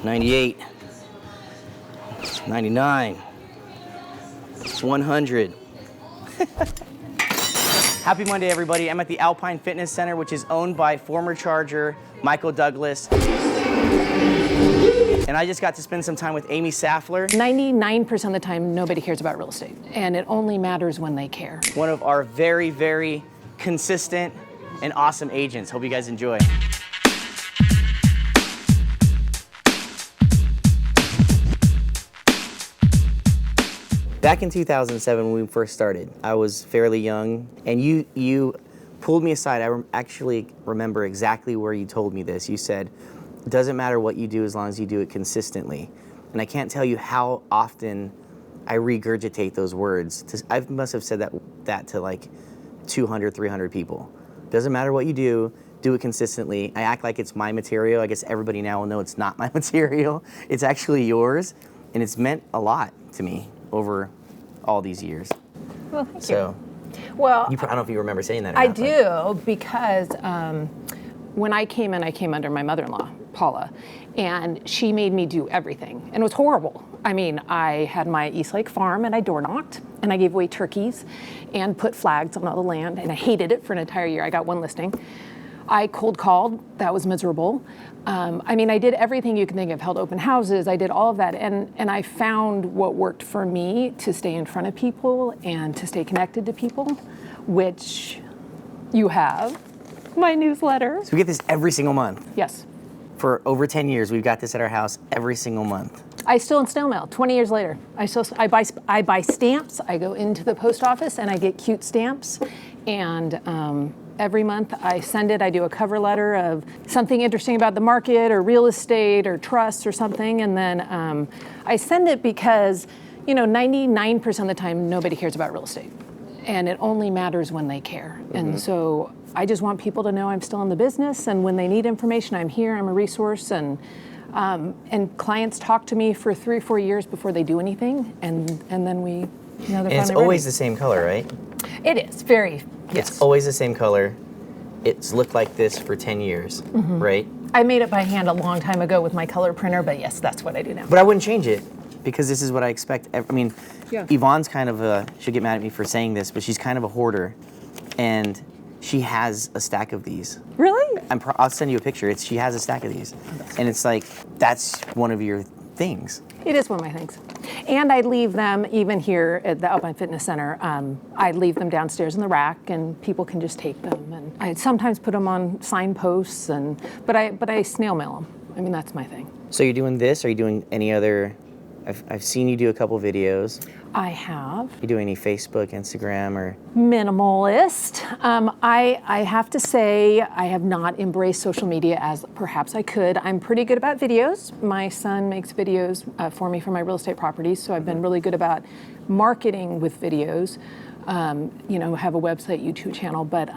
98, 99, 100. Happy Monday, everybody. I'm at the Alpine Fitness Center, which is owned by former Charger Michael Douglas. And I just got to spend some time with Amy Saflar. 99% of the time, nobody cares about real estate, and it only matters when they care. One of our very, very consistent and awesome agents. Hope you guys enjoy. Back in 2007, when we first started, I was fairly young, and you pulled me aside. I actually remember exactly where you told me this. You said, it doesn't matter what you do as long as you do it consistently. And I can't tell you how often I regurgitate those words. I must have said that to like 200, 300 people. Doesn't matter what you do it consistently. I act like it's my material. I guess everybody now will know it's not my material. It's actually yours, and it's meant a lot to me over all these years. Well, thank you. Well, I don't know if you remember saying that or I not, do, because when I came in, I came under my mother-in-law, Paula, and she made me do everything, and it was horrible. I mean, I had my East Lake farm, and I door knocked, and I gave away turkeys, and put flags on all the land, and I hated it for an entire year. I got one listing. I cold called, that was miserable. I mean, I did everything you can think of, held open houses, I did all of that, and I found what worked for me to stay in front of people and to stay connected to people, which you have, my newsletter. So we get this every single month. Yes. For over 10 years, we've got this at our house every single month. I still in snail mail, 20 years later. I buy stamps, I go into the post office and I get cute stamps, and every month I send it, I do a cover letter of something interesting about the market or real estate or trust or something, and then I send it because, 99% of the time nobody cares about real estate, and it only matters when they care. Mm-hmm. And so I just want people to know I'm still in the business, and when they need information, I'm here, I'm a resource, and clients talk to me for 3 or 4 years before they do anything, and then we, they're and it's always the same color, right? It is, very, yes. It's always the same color. It's looked like this for 10 years, mm-hmm. right? I made it by hand a long time ago with my color printer, but yes, that's what I do now. But I wouldn't change it, because this is what I expect. I mean, yeah. Yvonne's kind of she'll get mad at me for saying this, but she's kind of a hoarder, and she has a stack of these. Really? I'll send you a picture. She has a stack of these, and it's like, that's one of your things. It is one of my things. And I leave them, even here at the Alpine Fitness Center, I leave them downstairs in the rack, and people can just take them. And I sometimes put them on signposts, but I snail mail them. I mean, that's my thing. So you're doing this? Are you doing any other? I've seen you do a couple videos. I have. You do any Facebook, Instagram, or? Minimalist. I have to say I have not embraced social media as perhaps I could. I'm pretty good about videos. My son makes videos for me for my real estate properties, so I've been really good about marketing with videos. Have a website, YouTube channel, but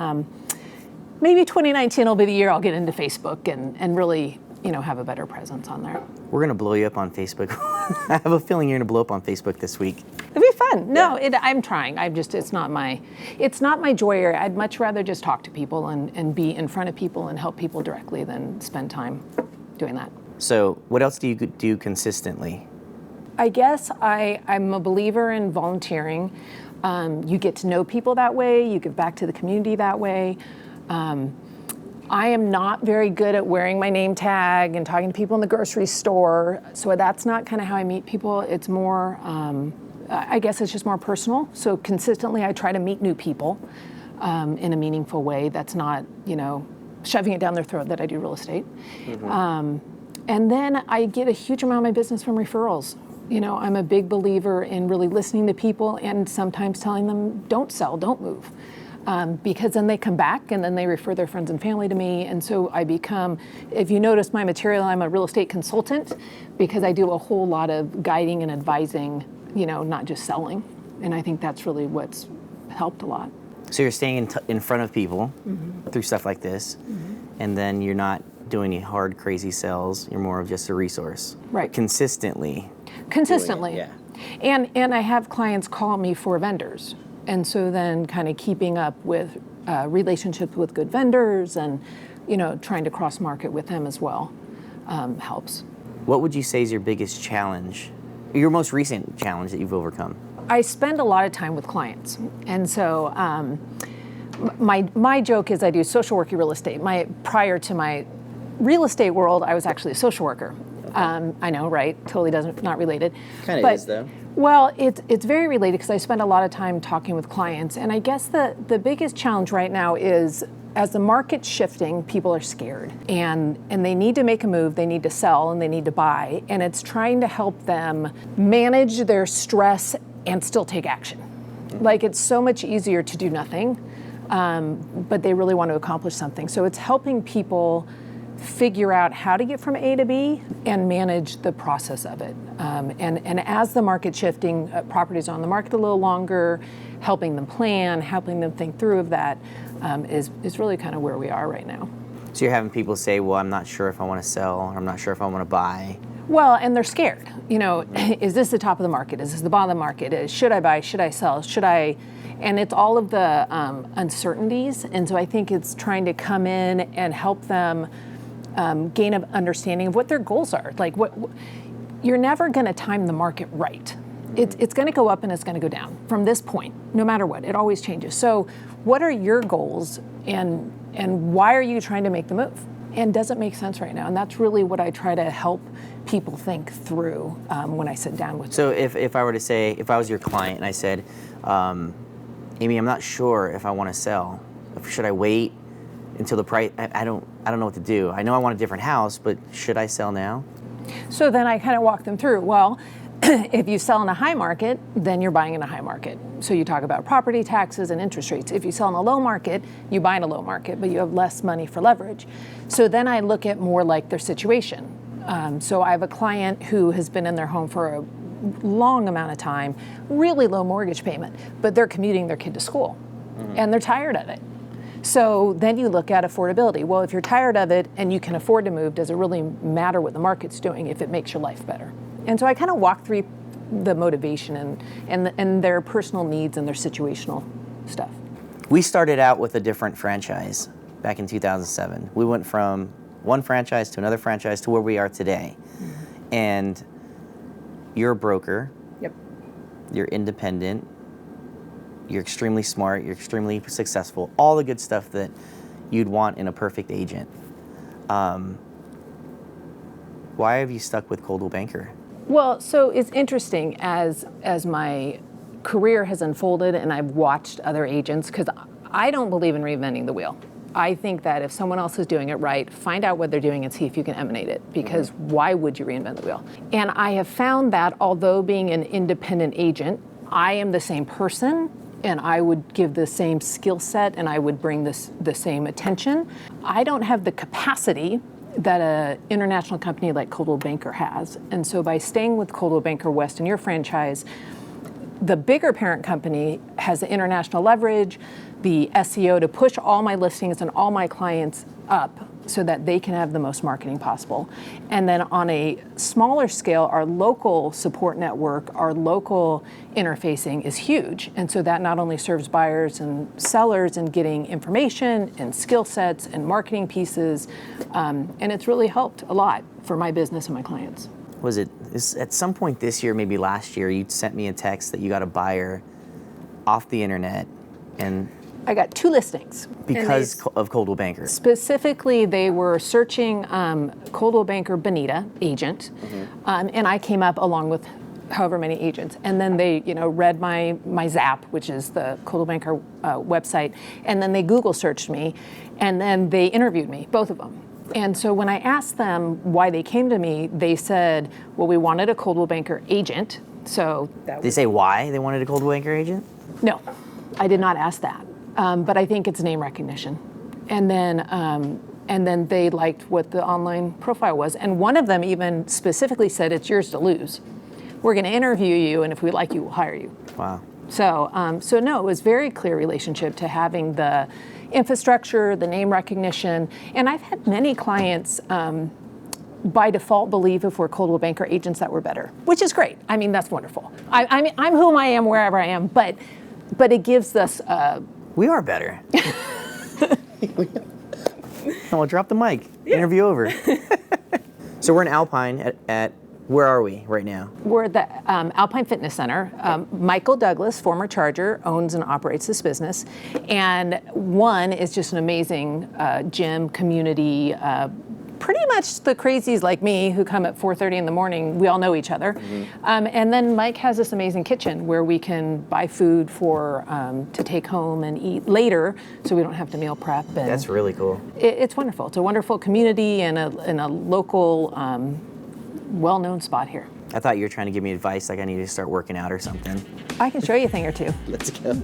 maybe 2019 will be the year I'll get into Facebook and really have a better presence on there. We're gonna blow you up on Facebook. I have a feeling you're gonna blow up on Facebook this week. It'd be fun. No, yeah. I'm trying. It's not my joy area. I'd much rather just talk to people and be in front of people and help people directly than spend time doing that. So what else do you do consistently? I guess I'm a believer in volunteering. You get to know people that way. You give back to the community that way. I am not very good at wearing my name tag and talking to people in the grocery store, so that's not kind of how I meet people. It's more, I guess it's just more personal. So consistently I try to meet new people in a meaningful way that's not, shoving it down their throat that I do real estate. Mm-hmm. And then I get a huge amount of my business from referrals. I'm a big believer in really listening to people and sometimes telling them, don't sell, don't move. Because then they come back and then they refer their friends and family to me. And so I become, if you notice my material, I'm a real estate consultant because I do a whole lot of guiding and advising, not just selling. And I think that's really what's helped a lot. So you're staying in front of people mm-hmm. through stuff like this, mm-hmm. and then you're not doing any hard, crazy sales. You're more of just a resource. Right. Consistently. Yeah. And I have clients call me for vendors. And so then kind of keeping up with relationships with good vendors and, trying to cross-market with them as well helps. What would you say is your biggest challenge, your most recent challenge that you've overcome? I spend a lot of time with clients, and so my joke is I do social work real estate. Prior to my real estate world, I was actually a social worker. I know, right? Totally not related. Kind of is, though. Well, it's very related because I spend a lot of time talking with clients, and I guess the biggest challenge right now is, as the market's shifting, people are scared, and they need to make a move, they need to sell, and they need to buy, and it's trying to help them manage their stress and still take action. Like, it's so much easier to do nothing, but they really want to accomplish something. So it's helping people figure out how to get from A to B and manage the process of it. And as the market's shifting, properties are on the market a little longer, helping them plan, helping them think through of that is really kind of where we are right now. So you're having people say, well, I'm not sure if I want to sell, or I'm not sure if I want to buy. Well, and they're scared. You know, is this the top of the market? Is this the bottom of the market? Should I buy? Should I sell? Should I? And it's all of the uncertainties. And so I think it's trying to come in and help them gain an understanding of what their goals are. Like, you're never going to time the market right. It's going to go up and it's going to go down from this point, no matter what. It always changes. So what are your goals, and why are you trying to make the move? And does it make sense right now? And that's really what I try to help people think through when I sit down with them. So if I were to say, if I was your client and I said, Amy, I'm not sure if I want to sell. Should I wait until the price? I don't know what to do. I know I want a different house, but should I sell now? So then I kind of walk them through, well, if you sell in a high market, then you're buying in a high market. So you talk about property taxes and interest rates. If you sell in a low market, you buy in a low market, but you have less money for leverage. So then I look at more like their situation. So I have a client who has been in their home for a long amount of time, really low mortgage payment, but they're commuting their kid to school, and they're tired of it. So then you look at affordability. Well, if you're tired of it and you can afford to move, does it really matter what the market's doing if it makes your life better? And so I kind of walk through the motivation and their personal needs and their situational stuff. We started out with a different franchise back in 2007. We went from one franchise to another franchise to where we are today. And you're a broker. Yep. You're independent. You're extremely smart. You're extremely successful. All the good stuff that you'd want in a perfect agent. Why have you stuck with Coldwell Banker? Well, so it's interesting as my career has unfolded and I've watched other agents, because I don't believe in reinventing the wheel. I think that if someone else is doing it right, find out what they're doing and see if you can emanate it, because why would you reinvent the wheel? And I have found that although being an independent agent, I am the same person and I would give the same skill set and I would bring the same attention. I don't have the capacity that an international company like Coldwell Banker has. And so by staying with Coldwell Banker West in your franchise, the bigger parent company has the international leverage, the SEO to push all my listings and all my clients up so that they can have the most marketing possible. And then on a smaller scale, our local support network, our local interfacing is huge. And so that not only serves buyers and sellers in getting information and skill sets and marketing pieces, and it's really helped a lot for my business and my clients. At some point this year, maybe last year, you sent me a text that you got a buyer off the internet, and I got 2 listings. Because of Coldwell Banker. Specifically, they were searching Coldwell Banker Bonita agent, and I came up along with however many agents. And then they, read my Zap, which is the Coldwell Banker website, and then they Google searched me, and then they interviewed me, both of them. And so when I asked them why they came to me, they said, well, we wanted a Coldwell Banker agent. So Did they say why they wanted a Coldwell Banker agent? No, I did not ask that. But I think it's name recognition. And then they liked what the online profile was. And one of them even specifically said, it's yours to lose. We're going to interview you, and if we like you, we'll hire you. Wow. So no, it was very clear relationship to having the infrastructure, the name recognition. And I've had many clients by default believe if we're Coldwell Banker agents that we're better, which is great. I mean, that's wonderful. I'm whom I am wherever I am, but it gives us we are better. We'll drop the mic. Yeah. Interview over. So we're in Alpine at where are we right now? We're at the Alpine Fitness Center. Michael Douglas, former Charger, owns and operates this business. And one is just an amazing gym, community, pretty much the crazies like me who come at 4:30 in the morning, we all know each other. And then Mike has this amazing kitchen where we can buy food for to take home and eat later, so we don't have to meal prep. And That's really cool. it's wonderful. It's a wonderful community and a local, well-known spot here. I thought you were trying to give me advice, like I need to start working out or something. I can show you a thing or two. Let's go.